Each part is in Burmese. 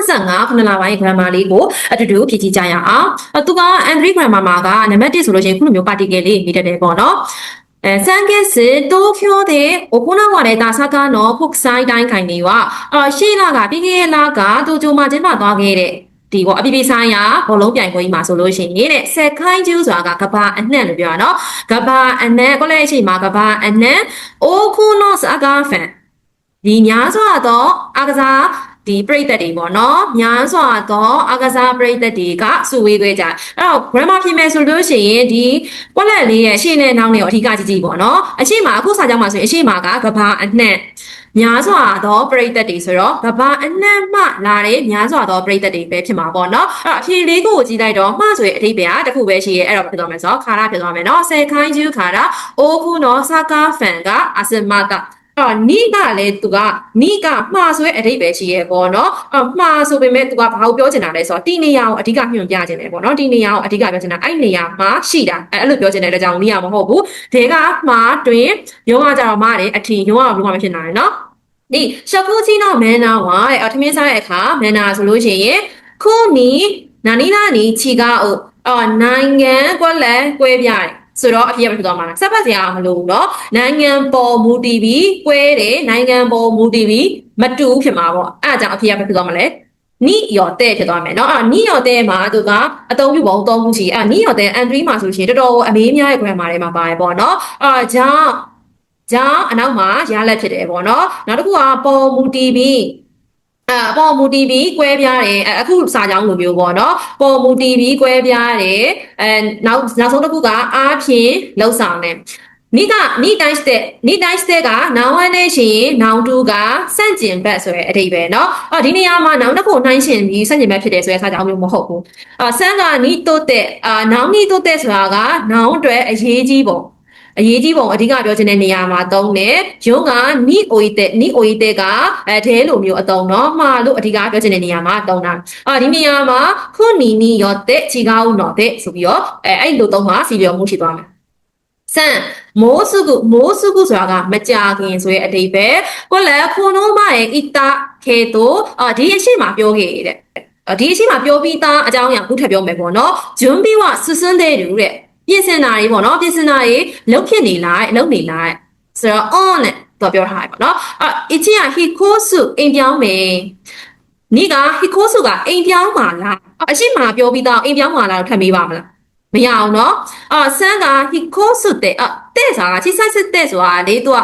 85ခုနလာပိုင်း grammar လေးကိုအတူတူဖြည့်ကြည့်ကြရအောင်သူက N3 grammar မှာကနံပါတ်1ဆိုလို့ရှိရင်ခုလိုမျိုး particle လေးမိတတ်တယ်ပေါ့နော်三个是東京で行われた魚の国際大会には、シーラがビゲラが東京までまたげれ。ဒီပေါ့အပြည်ပြည်ဆိုင်ရာဘောလုံးပြိုင်ပွဲကြီးမှာဆိုလို့ရှိရင်တဲ့စက်ခိုင်းကျူးဆိုတာကကဘာအနှံ့လို့ပြောတာနော်ကဘာအနှံ့ကိုလည်းအချိန်မှာကဘာအနှံ့အိုခုနောစကားဖန်ဒီများစွာသောအကစားဒီပရိသတ်တွေပေါ့နော်များစွာသောအကစားပရိသတ်တွေကစုဝေးခဲ့ကြအဲ့တော့ grammar ပြင်မယ်ဆိုလို့ရှိရင်ဒီကွက်လက်လေးရဲ့ရှေ့နဲ့နောက်နဲ့အဓိကကြည့်ကြည့်ပေါ့နော်အရှိမအခုစာကြောင်းမှာဆိုရင်အရှိမကကဘာအနှံ့များစွာသောပရိသတ်တွေဆိုတော့ကဘာအနှံ့မှလာတဲ့များစွာသောပရိသတ်တွေပဲဖြစ်မှာပေါ့နော်အဲ့တော့အဖြေလေးကိုကြည့်လိုက်တော့မှဆိုရင်အဓိပ္ပာယ်တစ်ခုပဲရှိရဲအဲ့တော့ဖြစ်သွားမယ်ဆိုတော့ခါရဖြစ်သွားမယ်နော်ဆယ်ခိုင်းကျူးခါရအိုခုနော်စကားဖန်ကအစမကနိကလည်းသူကနိကမှားဆွဲအဓိပ္ပာယ်ရှိရဲပေါ့နော်မှားဆိုပေမဲ့သူကဘာကိုပြောချင်တာလဲဆိုတော့ဒီနေရာကိုအဓိကညွှန်ပြချင်တယ်ပေါ့နော်ဒီနေရာကိုအဓိကပြောချင်တာအဲ့နေရာမှာရှိတာအဲ့လိုပြောချင်တဲ့အတွက်ကြောင့်နိကမဟုတ်ဘူးဒေကမှားတွင်ရုံးကကြတော့မှားတယ်အထင်ရုံးကလုံးဝမဖြစ်နိုင်နော်ဒီရှက်ဖူးချင်းတော့မန်နာဝါတဲ့ထမင်းစားတဲ့အခါမန်နာဆိုလို့ရှိရင်ခုနီနာနီနာနီချီကအိုနိုင်ငံကွက်လက်ကွဲပြတယ်ဆိုတော့အဖြစ်ရဖြစ်သွားမှာစက်ဖက်စရာမလိုဘူးเนาะနိုင်ငံပေါ်မူတည်ပြီးကွဲတယ်နိုင်ငံပေါ်မူတည်ပြီးမတူဖြစ်မှာပေါ့အဲ့ဒါကြောင့်အဖြစ်ရဖြစ်သွားမှာလဲနိယောတဲ့ဖြစ်သွားမယ်เนาะနိယောတဲ့မှာသူကအသုံးပြုပုံ၃ခုရှိနိယောတဲ့ N3 မှာဆိုရှင်တော်တော်အမေးများရဲ့ grammar တွေမှာပါတယ်ပေါ့เนาะကြောင့်အနောက်မှာရလက်ဖြစ်တယ်ပေါ့เนาะနောက်တစ်ခုကပေါ်မူတည်ပြီးပေါ်မူတီဗီကွဲပြားတယ်အခုစာကြောင်းလိုမျိုးပေါ့နော်ပေါ်မူတီဗီကွဲပြားတယ်နောက်ဆုံးတစ်ခုကအားဖြင့်လှုပ်ဆောင်တယ်နိတိုင်းစတဲ့ကနောင်ဝမ်းနေရှင်နောင်တူကစန့်ကျင်ဘက်ဆိုရဲအဓိပ္ပာယ်เนาะဒီနေရာမှာနောင်တစ်ခုနှိုင်းရှင်ပြီးစန့်ကျင်ဘက်ဖြစ်တယ်ဆိုရဲစာကြောင်းမျိုးမဟုတ်ဘူးဆန်းကနိတိုးတဲ့နောင်နိတိုးတဲ့ဆိုတာကနောင်အတွက်အရေးကြီးပုံအရေးကြီးပုံအဓိကပြောချင်တဲ့နေရာမှာသုံးတယ်ရုံးကနိအိုယီတဲ့ကအဲလိုမျိုးအသုံးเนาะမှားလို့အဓိကပြောချင်တဲ့နေရာမှာသုံးတာဒီနေရာမှာခုနီရောတဲ့ချီကောင်းတော့တဲ့ဆိုပြီးတော့အဲ့လိုသုံးမှာစီလျော်မှုဖြစ်သွားမယ်ဆန်မိုးစုကုဆိုတာကမကြခင်ဆိုရဲ့အတိတ်ပဲကိုလည်းခုံလုံးမရဲ့ဣတာခေတိုဒီအရှိမပြောခဲ့တဲ့ဒီအရှိမပြောပြီးသားအကြောင်းအရာခုထပ်ပြောမယ်ပေါ့နော်ဂျွန်းပြီးဝဆွဆွန်းတဲ့တူတဲ့ပြင်ဆင်တာတွေပေါ့နော်ပြင်ဆင်တာတွေလုံးဖြစ်နေလိုက်လုံးနေလိုက်ဆိုတော့ on နဲ့တော့ပြောထားတယ်ပေါ့နော်အချင်းက hikosu အိမ်ပြောင်းမယ်နိက hikosu ကအိမ်ပြောင်းပါလားအရှိမပြောပြီးသားအိမ်ပြောင်းပါလားထပ်မေးပါမလားမရအောင်နော်ဆန်းက hikosu တဲ့ဆိုတာချိဆိုင်စစ်တဲ့ဆိုတာလေသူက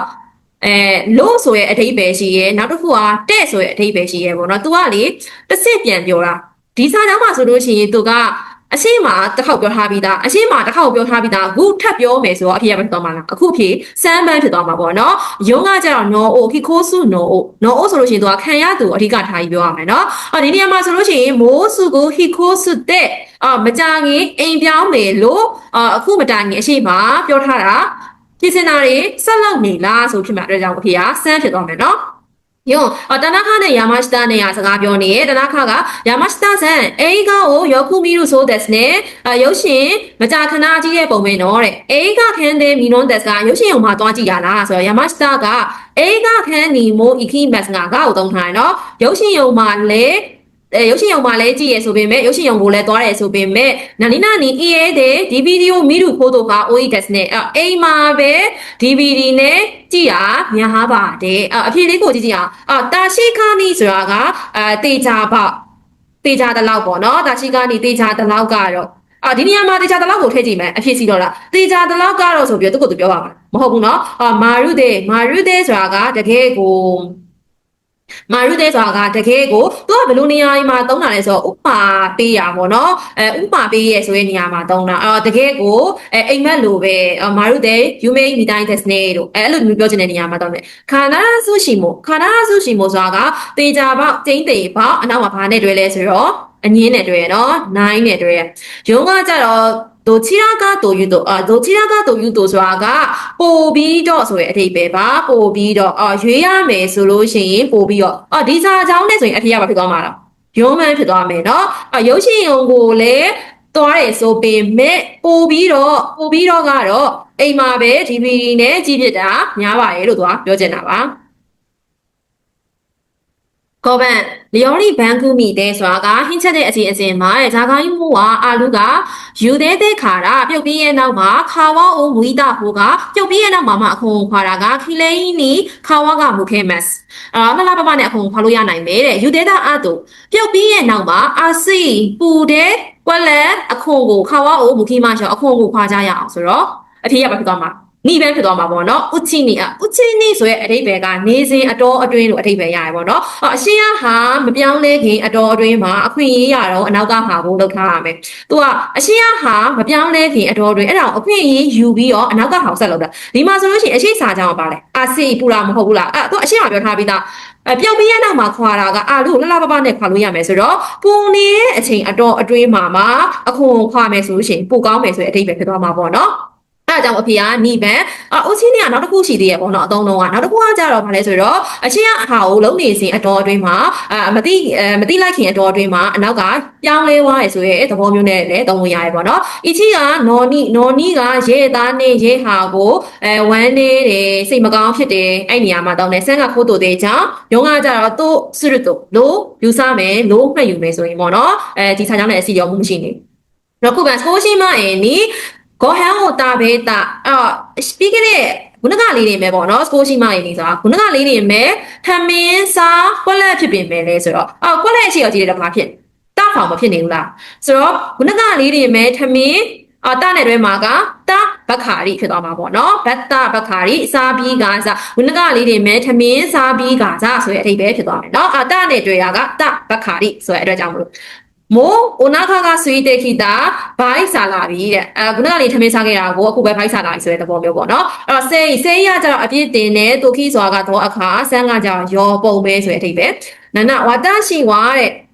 လို့ဆိုရဲ့အဓိပ္ပာယ်ရှိရဲနောက်တစ်ခုကတဲ့ဆိုရဲ့အဓိပ္ပာယ်ရှိရဲပေါ့နော်သူကလေတစ်စစ်ပြန်ပြောတာဒီစာကြောင်းမှာဆိုလို့ရှိရင်သူကအရှိမတစ်ခေါက်ပြောထားပြီးသားအရှိမတစ်ခေါက်ပြောထားပြီးသားအခုထပ်ပြောမယ်ဆိုတော့အဖြစ်ရဖြစ်သွားမှာလားအခုအဖြစ်စမ်းပန်းဖြစ်သွားမှာပေါ့နော်ရုံးကကျတော့ no o hikosu no o ဆိုလို့ရှိရင်သူကခံရသူအဓိကထားပြီးပြောရမယ်နော်ဒီနေရာမှာဆိုလို့ရှိရင်မိုးစုကို hikosu တဲ့မကြခင်အိမ်ပြောင်းမယ်လို့အခုမတိုင်ခင်အရှိမပြောထားတာပြင်ဆင်တာတွေဆက်လုပ်နေလားဆိုဖြစ်မှာအတွက်ကြောင့်အဖြစ်ကစမ်းဖြစ်သွားမယ်နော်ယုံတနာခနဲ့ယာမရှတာနဲ့စကားပြောနေတယ်တနာခကယာမရှတာဆန်အေးကောယောခုမီရုဆိုတဲ့စနဲ့ရုပ်ရှင်မကြာခဏကြီးရဲ့ပုံပဲနော်တဲ့အေးကခန်းတဲ့မီနွန်ဒက်ကရုပ်ရှင်ုံမှာတွားကြည့်ရလားဆိုတော့ယာမရှတာကအေးကခန်းနီမိုအီခိမတ်ငါကောက်သုံးထားတယ်နော်ရုပ်ရှင်ုံမှာလေရုပ်ရှင်ရုံမှာလည်းကြည့်ရဆိုပေမဲ့ရုပ်ရှင်ရုံကိုလည်းသွားတယ်ဆိုပေမဲ့နာနီအေးတဲ့ဒီဗီဒီယိုမီရုဖိုးတော့က OEDS နဲ့အိမ်မှာပဲ DVD နဲ့ကြည့်ရများပါတယ်အဖြေလေးကိုကြည့်ကြည့်အောင်တာရှိခါနီဆိုတာကတေချာတလောက်ပေါ့နော်တာရှိခါနီတေချာတလောက်ကတော့ဒီနေရာမှာတေချာတလောက်ကိုထည့်ကြည့်မယ်အဖြစ်စီတော့လားတေချာတလောက်ကတော့ဆိုပြီးတော့သူ့ကိုသူပြောပါမှာမဟုတ်ဘူးနော်မာရုတဲ့ဆိုတာကတကယ်ကိုမာရုတဲ့ဆိုတာကတကယ်ကိုသူကဘယ်လိုနေရာမှာသုံးတာလဲဆိုတော့ဥပမာပေးရပါတော့ဥပမာပေးရဆိုတဲ့နေရာမှာသုံးတာတကယ်ကိုအိမ်မက်လိုပဲမာရုတဲ့ you make me die this နဲ့တို့အဲ့လိုမျိုးပြောချင်တဲ့နေရာမှာသုံးတယ်ခါနာဆူရှီမိုဆိုတာကတေချာပေါက်ကျင်းတေပေါက်အနောက်မှာဘာနဲ့တွဲလဲဆိုတော့အငင်းနဲ့တွဲရနော်9နဲ့တွဲရရုံးကကြတော့どちらかというとဆိုတာကပို့ပြီးတော့ဆိုရအထိပ္ပယ်ပါပို့ပြီးတော့ရွေးရမယ်ဆိုလို့ရှိရင်ပို့ပြီးတော့ဒီစာကြောင်းနဲ့ဆိုရင်အထိရပါဖြစ်သွားမှာလားရုံးမှန်းဖြစ်သွားမယ်နော်ရုပ်ရှင်ရုံကိုလည်းသွားတယ်ဆိုပေမဲ့ပို့ပြီးတော့ကတော့အိမ်မှာပဲ DVD နဲ့ကြည့်ဖြစ်တာများပါတယ်လို့သူကပြောချင်တာပါ ကောဗန်လျော်ရီဘန်ကူမီတဲ့ဆိုတာကဟင်းချက်တဲ့အစီအစဉ်မှာဇာကိုင်းမှုကအာလူကယူသေးတဲ့ခါတာပြုတ်ပြီးရဲ့နောက်မှာခါဝါအိုမူီတာဟိုကပြုတ်ပြီးရဲ့နောက်မှာမှအခုခွာတာကခီလိန်နီခါဝါကမူခဲမတ်လှလှပပနဲ့အခုခွာလို့ရနိုင်မယ်တဲ့ယူသေးတာအတူပြုတ်ပြီးရဲ့နောက်မှာအာစီပူတဲ့ကွက်လက်အခုကိုခါဝါအိုမူခီမရှောအခုကိုခွာကြရအောင်ဆိုတော့အဖေရပါဖြစ်သွားမှာနိဗ္ဗာန်ဖြစ်သွားမှာပေါ့နော်ဥချိနိဆိုရဲ့အဓိပ္ပာယ်ကနေစဉ်အတော်အတွင်းလို့အဓိပ္ပာယ်ရရပေါ့နော်အရှင်ကဟာမပြောင်းလဲခင်အတော်အတွင်းမှာအခွင့်အရေးရတော့အနောက်ကဟာကိုလုပ်ထားရမယ်သူကအရှင်ကဟာမပြောင်းလဲခင်အတော်အတွင်းအဲ့ဒါကိုအခွင့်အရေးယူပြီးတော့အနောက်ကဟာကိုဆက်လုပ်တာဒီမှာဆိုလို့ရှိရင်အရှိစာကြောင်းပါလဲအာစီပူလာမဟုတ်ဘူးလားသူအရှင်ကပြောထားပြီးသားပျောက်ပြီးရနောက်မှာခွာတာကအာလူလှလှပပနဲ့ခွာလို့ရမယ်ဆိုတော့ပူနေတဲ့အချိန်အတော်အတွင်းမှာအခွန်ခွာမယ်ဆိုလို့ရှိရင်ပူကောင်းမယ်ဆိုတဲ့အဓိပ္ပာယ်ဖြစ်သွားမှာပေါ့နော်အဲ့ဒါကြောင့်အဖေကနိဗ္ဗာန်ဥချင်းနေကနောက်တစ်ခုရှိသေးရဲ့ပေါ့နော်အသုံးလုံးကနောက်တစ်ခုကကြတော့ဗာလဲဆိုတော့အချင်းအဟာကိုလုံးနေစဉ်အတော်အတွင်းမှာမတိလိုက်ခင်အတော်အတွင်းမှာအနောက်ကပြောင်းလဲသွားရဆိုရဲသဘောမျိုးနဲ့လည်းသုံးလို့ရတယ်ပေါ့နော်အချီကနော်နီကရဲသားနဲ့ရဲဟာကိုဝမ်းနေတယ်စိတ်မကောင်းဖြစ်တယ်အဲ့နေရာမှာတောင်းတယ်ဆန်းကခိုးတူတဲ့ကြောင့်ရုံးကကြတော့သူ့စွရတုလို့ယူဆမယ်လို့မှတ်ယူမယ်ဆိုရင်ပေါ့နော်ဒီစာကြောင်းနဲ့အစီရောမှုမရှိနေတော့ခုပဲဆိုရှိမှနီကိုဟန်ဟိုတာဘေးတာပြီးခဲ့တဲ့ခုနကလေးတွေပဲပေါ့နော်စကိုရှိမရင်းနေဆိုတာခုနကလေးတွေပဲထမင်းစားကွက်လက်ဖြစ်ပင်ပဲလေဆိုတော့ကွက်လက်အရှိရောကြည့်ရတော့ဘာဖြစ်တောက်ဖောင်မဖြစ်နေဘူးလားဆိုတော့ခုနကလေးတွေပဲထမင်းတာနဲ့တွဲမှာကတာဘခါရီဖြစ်သွားမှာပေါ့နော်ဘတ်တာဘခါရီစားပြီးကစားခုနကလေးတွေပဲထမင်းစားပြီးကစားဆိုတဲ့အဓိပ္ပာယ်ဖြစ်သွားမယ်နော်တာနဲ့တွဲတာကတာဘခါရီဆိုတဲ့အတွက်ကြောင့်မလို့မိုးအိုနာခါကဆွေးတဲ့ခိတာဘိုက်စားလာပြီတဲ့ခုနကလေးထမင်းစားခဲ့တာကိုအခုပဲဘိုက်စားလာပြီဆိုတဲ့သဘောမျိုးပေါ့နော်အဲ့တော့ဆေးရကြတော့အပြည့်တင်တဲ့တိုခိစွာကတော့အခါဆန်းကကြတော့ရောပုံပဲဆိုတဲ့အထိပဲနဝတရှိဝါတဲ့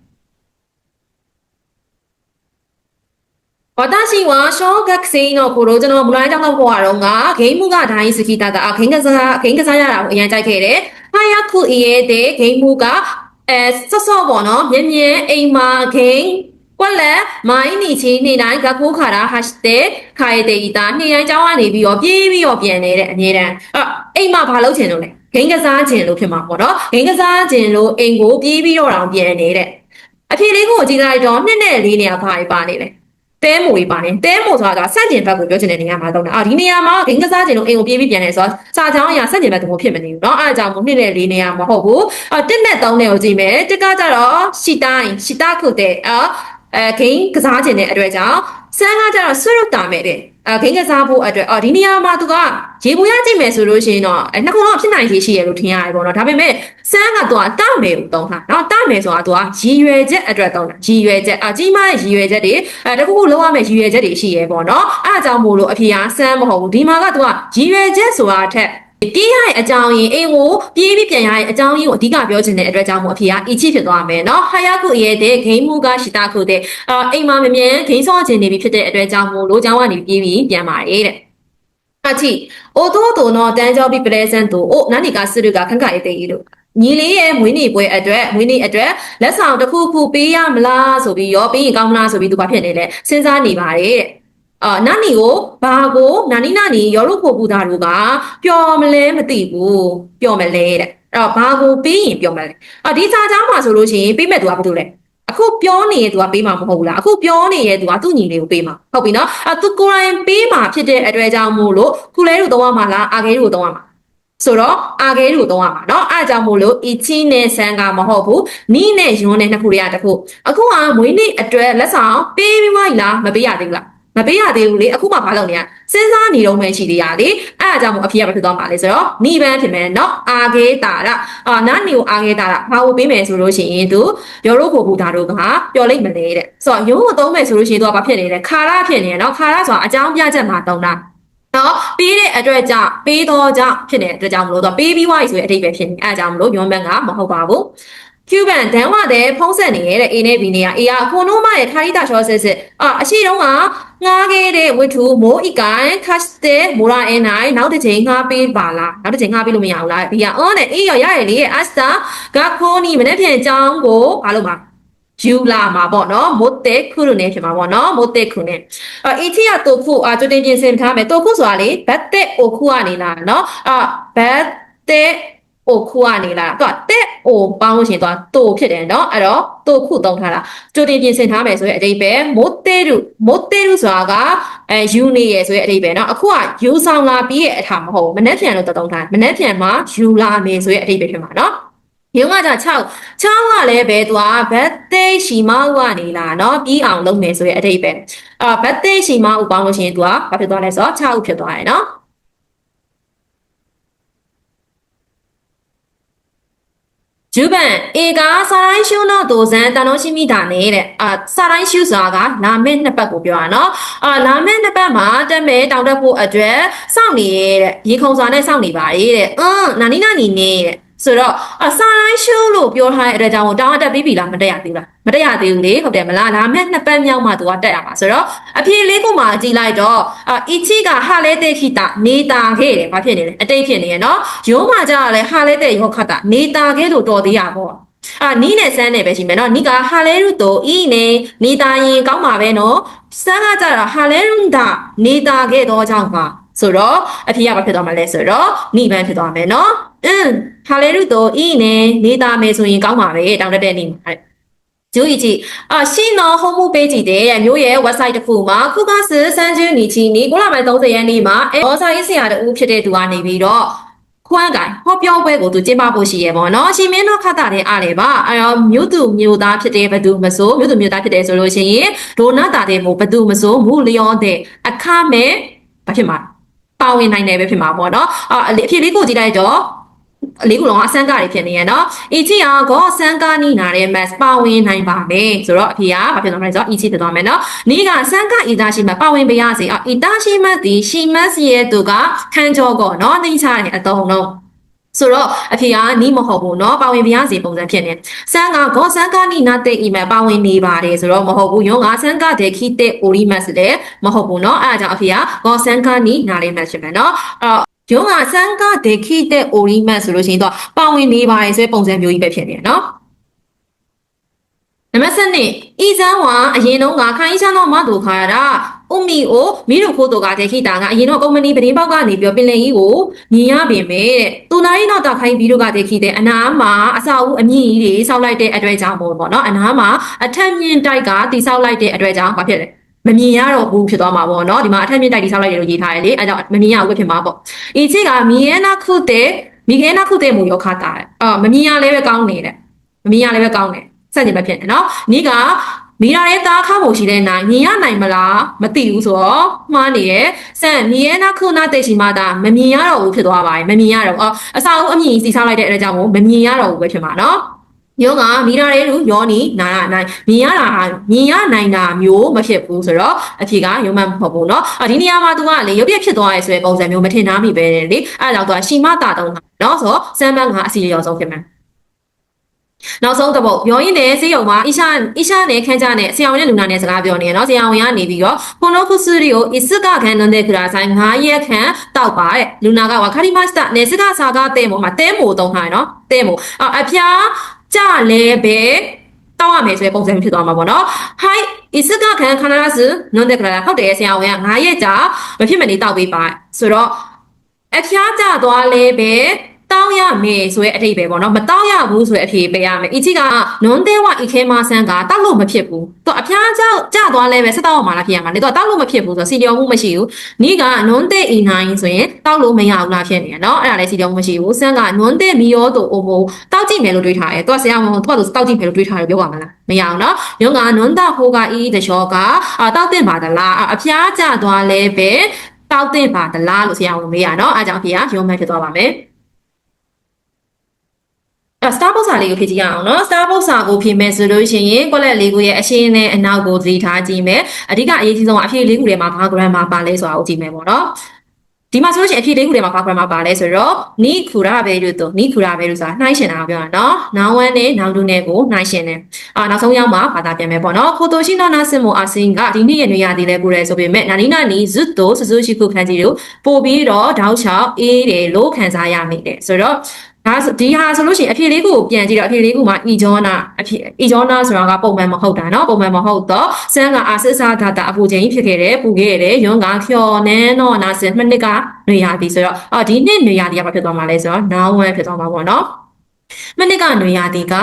私は小学生の頃ကျွန်တော်မူလိုင်းကျောင်းတော့ဘွားတော့ကဂိမ်းမှုကဒိုင်းစခိတာကဂိမ်းကစားရတာကိုအရင်ကြိုက်ခဲ့တယ်။ဟာယခုအေးတဲ့ဂိမ်းမှုကဆော့ပေါ့နော်မြဲအိမ်မာဂိမ်းကွက်လက်မိုင်းနေချင်းနေတိုင်းကကိုးခါတာ hashtag ခါရတဲ့ဤသားနေတိုင်းကျောင်းကနေပြီးတော့ပြေးပြီးတော့ပြန်နေတဲ့အမြဲတမ်းအိမ်မှာဘာလုပ်ချင်လို့လဲဂိမ်းကစားချင်လို့ဖြစ်မှာပေါ့နော်ဂိမ်းကစားချင်လို့အိမ်ကိုပြေးပြီးတော့တောင်ပြန်နေတဲ့အဖေလေးကိုကြည့်လိုက်တော့2နဲ့4နေရာဘာပါနေလဲတဲမိုတွေပါနေတဲမိုဆိုတာစန့်ကျင်ဘက်ကိုပြောချင်တဲ့နေရာမှာတော့ဒီနေရာမှာဂိမ်းကစားချင်လို့အိမ်ကိုပြေးပြီးပြန်နေဆိုတော့စာချောင်းအရာစန့်ကျင်ဘက်ကိုဖြစ်မနေဘူးเนาะအားကြောင့်2နဲ့4နေရာမဟုတ်ဘူး1နဲ့3နဲ့ကိုကြည့်မယ်1ကကြတော့ရှီတာခုတဲ့ဂိမ်းကစားချင်တဲ့အတွက်ကြောင့်ဆန်းကကြတော့ဆွရုတာမဲ့တဲ့ဂိမ်းကစားဖို့အတွက်ဒီနေရာမှာသူကရေပူရကြည့်မယ်ဆိုလို့ရှိရင်တော့နှစ်ခုလုံးဖြစ်နိုင်ရှိရလို့ထင်ရတယ်ပေါ့နော်ဒါပေမဲ့ဆန်းကသူကတမယ်ကိုတုံးတာเนาะတမယ်ဆိုတာသူကရည်ရွယ်ချက်အတွက်တုံးတာရည်ရွယ်ချက်ကြီးမားရည်ရွယ်ချက်တွေတခုခုလုံးဝမဲ့ရည်ရွယ်ချက်တွေရှိရပေါ့နော်အဲအကြောင်းမို့လို့အဖေကဆန်းမဟုတ်ဘူးဒီမှာကသူကရည်ရွယ်ချက်ဆိုတာအထက်ပြေးရတဲ့အကြောင်းရင်းအိမ်ကိုပြေးပြီးပြန်ရတဲ့အကြောင်းရင်းကိုအဓိကပြောချင်တဲ့အတွက်ကြောင့်မို့အဖေကအချစ်ဖြစ်သွားမယ်เนาะဟာယာကုရဲ့တဲ့ဂိမ်းမှုကရှီတာခုတဲ့အိမ်မှာမမြဲဂိမ်းဆော့ချင်နေပြီဖြစ်တဲ့အတွက်ကြောင့်မို့လို့ကျောင်းကနေပြေးပြီးပြန်ပါတယ်တဲ့အချီအိုတိုးတိုနော်တန်းကြောပြီးပလဲစန်တိုအိုနာနီကစရုကခန့်ခါရေးတဲ့ကြီးလို့ညီလေးရဲ့မွေးနေ့ပွဲအတွက်လက်ဆောင်တစ်ခုခုပေးရမလားဆိုပြီးရောပေးရင်ကောင်းမလားဆိုပြီးသူဘာဖြစ်နေလဲစဉ်းစားနေပါတယ်တဲ့နာနီကိုဘာကိုနာနီရောလို့ဖို့ပူတာတို့ကပျော်မလဲမသိဘူးပျော်မလဲတဲ့အဲ့တော့ဘာကိုပေးရင်ပျော်မလဲဒီစာကြောင်းမှာဆိုလို့ရှိရင်ပေးမဲ့သူကဘာလို့လဲအခုပြောနေတဲ့သူကပေးမှာမဟုတ်ဘူးလားအခုပြောနေတဲ့သူကသူ့ညီလေးကိုပေးမှာဟုတ်ပြီနော်သူကိုယ်တိုင်ပေးမှာဖြစ်တဲ့အတွက်ကြောင့်မို့လို့ခုလဲတို့သုံးရမှာလားအာခဲတို့သုံးရမှာဆိုတော့အာခဲတို့သုံးရမှာเนาะအားကြောင့်မို့လို့အီချီနဲ့ဆန်ကမဟုတ်ဘူးနီးနဲ့ယွန်းနဲ့နှစ်ခုတွေကတခုအခုကမွေးနေ့အတွက်လက်ဆောင်ပေးပြီးမှလားမပေးရသေးဘူးလားမပေးရသေးဘူးလေအခုမှဘာလုပ်နေရစဉ်းစားနေတော့မှရှိသေးရလေအဲ့အကြောင်းမို့အဖေကဖြစ်သွားမှာလေဆိုတော့နီးပန်းဖြစ်မယ်เนาะအာခဲတာရနာနီကိုအာခဲတာရဘာကိုပေးမယ်ဆိုလို့ရှိရင်သူရောလို့ဖို့ဘူးဒါတို့ကပျော်လိုက်မလဲတဲ့ဆိုတော့ယုံကိုသုံးမယ်ဆိုလို့ရှိရင်သူကဘာဖြစ်နေလဲခါရဖြစ်နေတယ်เนาะခါရဆိုတာအကြောင်းပြချက်မှာတုံးတာနော်ပေးတဲ့အတွက်ကြောင့်ပေးတော့ကြောင့်ဖြစ်နေတဲ့အတွက်ကြောင့်မလို့တော့ပေးပြီးွားပြီဆိုတဲ့အဓိပ္ပာယ်ဖြစ်နေအဲအကြောင်းမလို့ယွန်ဘန်ကမဟုတ်ပါဘူးကျူဘန်ဒန်ဝတဲ့ဖုံးဆက်နေရတဲ့ A နဲ့ B နဲ့က A ကခွန်နိုးမရဲ့ခါရီတာရှော့ဆက်စစ်အရှိတုန်းကငားခဲ့တဲ့ဝတ္ထုမိုးဤကိုင်ခတ်တဲ့မိုရာအင်းနိုင်နောက်တစ်ချိန်ငားပေးပါလားနောက်တစ်ချိန်ငားပေးလို့မရဘူးလား B ကအော်နဲ့ A ရောရရလေရဲ့အစတာကခိုးနီမနေ့ပြန်အကြောင်းကိုဘာလို့မှာယူလာမှာပေါ့နော်မို့တဲ့ခုလို့နေဖြစ်မှာပေါ့နော်မို့တဲ့ခုနဲ့အချီရတိုခုကြိုတင်ပြင်ဆင်ထားမယ်တိုခုဆိုတာလေဘတ်တဲ့အိုခုကနေလာနော်ဘတ်တဲ့ အိုခုကနေလာသူကတဲ့အိုပေါင်းလို့ရှိရင်သူကတိုဖြစ်တယ်เนาะအဲ့တော့တိုခုသုံးထားတာကြိုတင်ပြင်ဆင်ထားမယ်ဆိုရင်အဓိပ္ပာယ်မို့တဲရုဆိုတာကယူနေရဆိုရင်အဓိပ္ပာယ်เนาะအခုကယူဆောင်လာပြီးရဲ့အထာမဟုတ်ဘူးမနှက်ပြန်လို့သုံးထားမနှက်ပြန်မှာယူလာမယ်ဆိုရင်အဓိပ္ပာယ်ဖြစ်မှာเนาะရုံးကじゃ6ကလည်းပဲသူကဘတ်သိရှိမကနေလာเนาะပြီးအောင်လုပ်မယ်ဆိုရင်အဓိပ္ပာယ်ဘတ်သိရှိမဥပေါင်းလို့ရှိရင်သူကဘာဖြစ်သွားလဲဆိုတော့6ဥဖြစ်သွားတယ်เนาะ主本一个萨兰修呢，都是当东西米大内的萨兰修啥个？南面那边股票喏，南面那边嘛，这边当着不觉上里的，一空上的上里吧的，那你呢？ဆိုတော့စာရိုင်းရှိုးလို့ပြောထားတဲ့အတွက်ကြောင့်တောင်းတက်ပြီးပြီလားမတက်ရသေးဘူးလားမတက်ရသေးဘူးလေဟုတ်တယ်မလားဒါမဲ့နှစ်ပတ်မြောက်မှသူကတက်ရမှာဆိုတော့အဖြေလေးခုမှကြည့်လိုက်တော့အီချီကဟာလဲတဲ့ခိတာနေတာခဲ့တယ်ဘာဖြစ်နေလဲအတိတ်ဖြစ်နေရနော်ရုံးမှကြရလဲဟာလဲတဲ့ရောခတ်တာနေတာခဲ့လို့တော်သေးရပေါ့နီးနဲ့စမ်းနဲ့ပဲရှိမယ်နော်နီးကဟာလဲရုတို့ဤနေနေတာရင်ကောင်းပါပဲနော်စမ်းကကြတော့ဟာလဲရုတာနေတာခဲ့တော့ကြောင့်ပါဆိုတော့အဖြေကဘာဖြစ်သွားမှာလဲဆိုတော့နိဗ္ဗာန်ဖြစ်သွားမယ်နော်ဟာလေရုတို့ဤနေနေတာမယ်ဆိုရင်ကောင်းပါပဲတောင်းတတဲ့နေ့မှာကျူးကြီးရှင်းတော့ဟုံးမှုပေးကြည့်တယ်မျိုးရဲ့ website တစ်ခုမှာခုကစစမ်းချင်းနီချီနီ9လပိုင်း30ရက်နေ့မှာအော်စာရေးဆရာတူဖြစ်တဲ့သူကနေပြီးတော့ခွန်းကိုင်ဟောပြောပွဲကိုသူကျင်းပဖို့ရှိရပေါ့နော်ရှင်မင်းတို့ခတ်တာတဲ့အားလေပါအဲ့တော့မြို့သူမြို့သားဖြစ်တဲ့ဘသူမဆိုမြို့သူမြို့သားဖြစ်တယ်ဆိုလို့ရှိရင်ဒိုနာတာတဲ့မို့ဘသူမဆိုမူလျောတဲ့အခမဲ့ဘာဖြစ်မှာပါဝင်နိုင်တယ်ပဲဖြစ်မှာပေါ့နော်အဖြေလေးကိုကြည့်လိုက်တော့လေးခုလုံးအဆန်းကားတွေဖြစ်နေရနော်အီချီကတော့ဆန်းကားနီးနာတဲ့ mass ပါဝင်နိုင်ပါမယ်ဆိုတော့အဖြေကဘာဖြစ်သွားမလဲဆိုတော့အီချီဖြစ်သွားမယ်နော်နီးကဆန်းကားအီတာရှိမှပါဝင်ပေးရစီအီတာရှိမှဒီရှိမစီရဲ့သူကခန်းကြောကောနော်သိချတယ်အတုံးလုံးဆိုတော့အဖြေကနီးမဟုတ်ဘူးเนาะပါဝင်ပြရစီပုံစံဖြစ်နေဆန်းကဂေါဆန်းကနီနာတဲ့ email ပါဝင်နေပါတယ်ဆိုတော့မဟုတ်ဘူးရုံးကဆန်းကတဲ့ခိတဲ့ orimas လည်းမဟုတ်ဘူးเนาะအဲ့ဒါကြောင့်အဖြေကဂေါဆန်းကနီနာလေးမှဖြစ်မယ်เนาะရုံးကဆန်းကတဲ့ခိတဲ့ orimas ဆိုလို့ရှိရင်တော့ပါဝင်နေပါတယ်ဆိုတဲ့ပုံစံမျိုးကြီးပဲဖြစ်နေတယ်เนาะနံပါတ်7ဤစမ်းဝါအရင်တော့ခိုင်းချမ်းတော့မတူခါရတာဥမီကိုမိတို့ခိုးတော့ကတဲ့ခိတာကအရင်တော့ကုမ္ပဏီပတင်းပေါက်ကနေပြီးပင်လယ်ကြီးကိုမြင်ရပင်ပဲတဲ့သူနာရီတော့တခိုင်းပြီးတော့ကတဲ့ခိတဲ့အနာမှာအစာဦးအမြင့်ကြီးတွေစောက်လိုက်တဲ့အတွက်ကြောင့်ပေါ့နော်အနာမှာအထက်မြင့်တိုက်ကတိစောက်လိုက်တဲ့အတွက်ကြောင့်ဘာဖြစ်လဲမမြင်ရတော့ဘူးဖြစ်သွားမှာပေါ့နော်ဒီမှာအထက်မြင့်တိုက်တိစောက်လိုက်တယ်လို့ရေးထားတယ်လေအဲကြောင့်မမြင်ရဘူးဖြစ်မှာပေါ့ဤချစ်ကမီယေနာခုတဲ့မူရောခတာမမြင်ရလည်းပဲကောင်းနေတဲ့မမြင်ရလည်းပဲကောင်းတယ်စက်နေပဲဖြစ်နေနော်နီးကမိရာရဲ့သားခါမို့ရှိတဲ့နိုင်မြင်ရနိုင်မလားမသိဘူးဆိုတော့မှားနေရဲ့စက်မြင်ရနာခုနာတဲ့ရှိမှသာမမြင်ရတော့ဘူးဖြစ်သွားပါတယ်မမြင်ရတော့အစာအုပ်အမြင့်စီစားလိုက်တဲ့အတွက်ကြောင့်မမြင်ရတော့ဘူးပဲဖြစ်မှာနော်ယောကမိရာရဲ့လူယောနီနာနိုင်မြင်ရနိုင်တာမျိုးမဖြစ်ဘူးဆိုတော့အဖြေကရုံမှမဟုတ်ဘူးเนาะဒီနေရာမှာသူကလေရုပ်ပြဖြစ်သွားရဲဆိုတဲ့ပုံစံမျိုးမထင်သားမိပဲလေအဲ့တော့သူကရှီမတာတုံးเนาะဆိုတော့စမ်းပန်းကအစီအရောဆုံးဖြစ်မှာနောက်ဆုံးတစ်ပုတ်ပြောရင်းနဲ့စေယုံမှာအီရှာနဲ့ခန်းကြနဲ့ဆရာဝန်နဲ့လူနာနဲ့စကားပြောနေရเนาะဆရာဝန်ကနေပြီးတော့ခွန်နိုခုစုရီကိုအစ်စကခန်းတဲ့ခရာဆိုင်9ရက်ခန့်တောက်ပါတဲ့လူနာကဝါခရီမတ်တာနေစကစာကတဲမို့မှာတဲမို့တုံးထားเนาะတဲမို့အဖျားကြလဲပဲတောက်ရမယ်ဆိုတဲ့ပုံစံဖြစ်သွားမှာပေါ့နော်ဟိုင်းအစ်စကခန်းခနာစနွန်တဲ့ခရာဟုတ်တယ်ဆရာဝန်က9ရက်ကြာမဖြစ်မနေတောက်ပေးပါဆိုတော့အဖျားကြသွားလဲပဲတောင်းရမယ်ဆိုတဲ့အထိပ္ပယ်ပေါ့နော်မတောင်းရဘူးဆိုတဲ့အဖြေပေးရမယ်အချီကနွန်တဲဝအခဲမဆန်းကတောက်လို့မဖြစ်ဘူးသူအဖျားကြသွားလဲပဲဆက်တောက်အောင်မလားဖြစ်ရမှာလေသူတောက်လို့မဖြစ်ဘူးဆိုတော့စီလျော်မှုမရှိဘူးနီးကနွန်တဲအီနိုင်ဆိုရင်တောက်လို့မရဘူးလားဖြစ်နေရနော်အဲ့ဒါလည်းစီလျော်မှုမရှိဘူးဆန်းကနွန်တဲမီယောတို့အိုမိုတောက်ကြည့်မယ်လို့တွေးထားတယ်သူကဆရာဝန်သူကတောက်ကြည့်မယ်လို့တွေးထားတယ်ပြောပါမလားမရအောင်နော်ညကနွန်တာဟိုကအီးတချောကတောက်တင်ပါသလားအဖျားကြသွားလဲပဲတောက်တင်ပါသလားလို့ဆရာဝန်မေးရနော်အဲ့ကြောင့်အဖြေကရုံမှန်ဖြစ်သွားပါမယ်Starbucks စာလေးကိုဖြည့်ကြည့်ရအောင်နော် Starbucks စာကိုဖြည့်မယ်ဆိုလို့ရှိရင်ကွက်လက်လေးခုရဲ့အရှင်းနဲ့အနောက်ကိုသတိထားကြည့်မယ်အဓိကအရေးကြီးဆုံးကအဖြည့်လေးခုထဲမှာဘာ grammar ပါလဲဆိုတာကိုကြည့်မယ်ပေါ့နော်ဒီမှာဆိုလို့ရှိရင်အဖြည့်လေးခုထဲမှာဘာ grammar ပါလဲဆိုတော့နီခူရာပဲလို့ဆိုတာနှိုင်းရှင်တာကိုပြောတာနော် noun 1နဲ့ noun 2နဲ့ကိုနှိုင်းရှင်တယ်နောက်ဆုံးရောက်မှာဘာသာပြန်မယ်ပေါ့နော်ခိုတိုရှိနာနာစင်မိုအစင်ကဒီနေ့ရနေရသေးလဲကိုရဲဆိုပေမဲ့နာနီနာနီဇွတ်တိုစဆူရှိခုခန်းကြီးတို့ပို့ပြီးတော့တောက်ချောက်အေးတယ်လို့ခံစားရမိတယ်ဆိုတော့ ဒါဒီဟာဆိုလို့ရှိရင်အဖြေလေးကိုပြန်ကြည့်တော့အဖြေလေးကိုမှဤဂျောနာအဖြေဤဂျောနာဆိုတာကပုံမှန်မဟုတ်တာเนาะပုံမှန်မဟုတ်တော့စမ်းကအာစစ်စာဒတာအပူချိန်ဖြစ်ခဲ့တယ်ပူခဲ့ရတယ်ယွန်းကဖြော်နန်းတော့နာစမိနစ်ကနေရသည်ဆိုတော့ဒီနှစ်နေရသည်ကဘာဖြစ်သွားမှာလဲဆိုတော့ noun 1ဖြစ်သွားမှာပေါ့เนาะမိနစ်ကနေရသည်က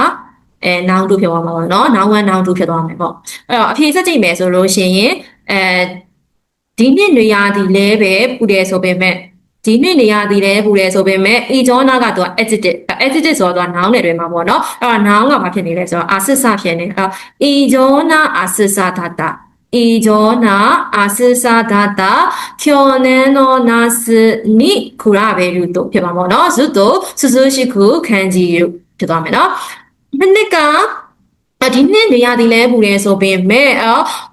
noun 2ဖြစ်သွားမှာပေါ့เนาะ noun 1 noun 2ဖြစ်သွားမယ်ပေါ့အဲ့တော့အဖြေဆက်ကြည့်မယ်ဆိုလို့ရှိရင်ဒီနှစ်နေရသည်လဲပဲပူတယ်ဆိုပေမဲ့ဒီနှစ်နေရသည်လဲပူတယ်ဆိုပေမဲ့ဤဂျောနာကတော့ adjective ဆိုတော့ noun နဲ့တွဲမှာပေါ့เนาะအဲ့တော့ noun ကဘာဖြစ်နေလဲဆိုတော့အာစစ်စဖြစ်နေအဲ့တော့ဤဂျောနာအာစစ်စဒတာဤဂျောနာအာစစ်စဒတာဖြောနန်းနောနာစနိခူရပဲလူတို့ဖြစ်ပါပေါ့เนาะဇုတို့စုစုရှိခုခံကြည့်ဖြစ်သွားမယ်เนาะမနစ်ကဒီနှစ်နေရာဒီလဲပူတယ်ဆိုပေမဲ့